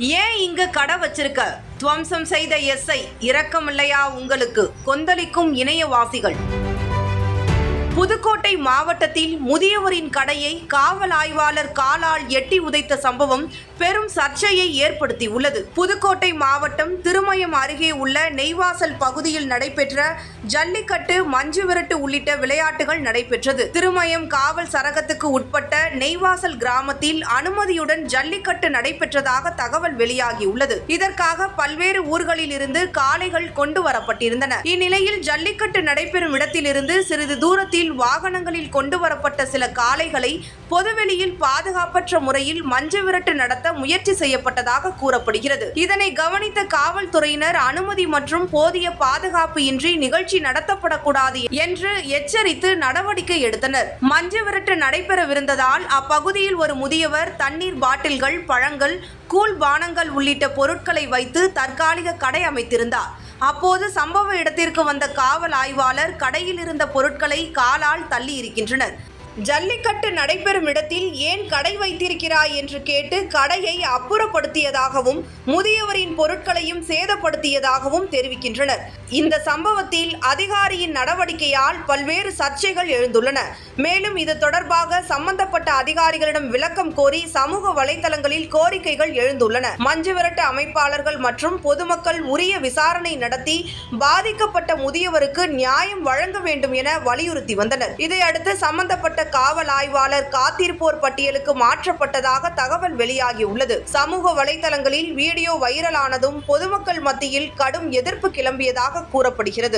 ஏன் இங்க கடை வச்சிருக்க? துவம்சம் செய்த எஸ்ஐ இரக்கமில்லையா உங்களுக்கு? கொந்தளிக்கும் இணையவாசிகள். புதுக்கோட்டை மாவட்டத்தில் முதியவரின் கடையை காவல் ஆய்வாளர் காலால் எட்டி உதைத்த சம்பவம் பெரும் சர்ச்சையை ஏற்படுத்தியுள்ளது. புதுக்கோட்டை மாவட்டம் திருமயம் அருகே உள்ள நெய்வாசல் பகுதியில் நடைபெற்ற ஜல்லிக்கட்டு, மஞ்சு விரட்டு உள்ளிட்ட விளையாட்டுகள் நடைபெற்றது. திருமயம் காவல் சரகத்துக்கு உட்பட்ட நெய்வாசல் கிராமத்தில் அனுமதியுடன் ஜல்லிக்கட்டு நடைபெற்றதாக தகவல் வெளியாகியுள்ளது. இதற்காக பல்வேறு ஊர்களில் இருந்து காளைகள் கொண்டு வரப்பட்டிருந்தன. இந்நிலையில் ஜல்லிக்கட்டு நடைபெறும் இடத்திலிருந்து சிறிது தூரத்தில் வாகனங்களில் கொண்டு வரப்பட்ட சில காளைகளை பொதுவெளியில் பாதுகாப்பற்ற முறையில் மஞ்சு விரட்டு நடத்த முயற்சி செய்யப்பட்டதாக கூறப்படுகிறது. இதனை கவனித்த காவல்துறையினர் அனுமதி மற்றும் போதிய பாதுகாப்பு இன்றி நிகழ்ச்சி நடத்தப்படக்கூடாது என்று எச்சரித்து நடவடிக்கை எடுத்தனர். மஞ்சு விரட்டு நடைபெறவிருந்ததால் அப்பகுதியில் ஒரு முதியவர் தண்ணீர் பாட்டில்கள், பழங்கள், கூழ் பானங்கள் உள்ளிட்ட பொருட்களை வைத்து தற்காலிக கடை அமைத்திருந்தார். அப்போது சம்பவ இடத்திற்கு வந்த காவல் ஆய்வாளர் கடையில் இருந்த பொருட்களை காலால் தள்ளி இருக்கின்றனர். ஜல்லிக்கட்டு நடைபெறும் இடத்தில் ஏன் கடை வைத்திருக்கிறாய் என்று கேட்டு கடையை அப்புறப்படுத்தியதாகவும் முதியவரின் பொருட்களையும் சேதப்படுத்தியதாகவும் தெரிவிக்கின்றனர். இந்த சம்பவத்தில் அதிகாரியின் நடவடிக்கையால் பல்வேறு சர்ச்சைகள் எழுந்துள்ளன. மேலும் இது தொடர்பாக சம்பந்தப்பட்ட அதிகாரிகளிடம் விளக்கம் கோரி சமூக வலைதளங்களில் கோரிக்கைகள் எழுந்துள்ளன. மஞ்சு விரட்டு அமைப்பாளர்கள் மற்றும் பொதுமக்கள் உரிய விசாரணை நடத்தி பாதிக்கப்பட்ட முதியவருக்கு நியாயம் வழங்க வேண்டும் என வலியுறுத்தி வந்தனர். இதையடுத்து சம்பந்தப்பட்ட காவல் ஆய்வாளர் காத்திருப்போர் பட்டியலுக்கு மாற்றப்பட்டதாக தகவல் வெளியாகியுள்ளது. சமூக வலைதளங்களில் வீடியோ வைரலானதும் பொதுமக்கள் மத்தியில் கடும் எதிர்ப்பு கிளம்பியதாக கூறப்படுகிறது.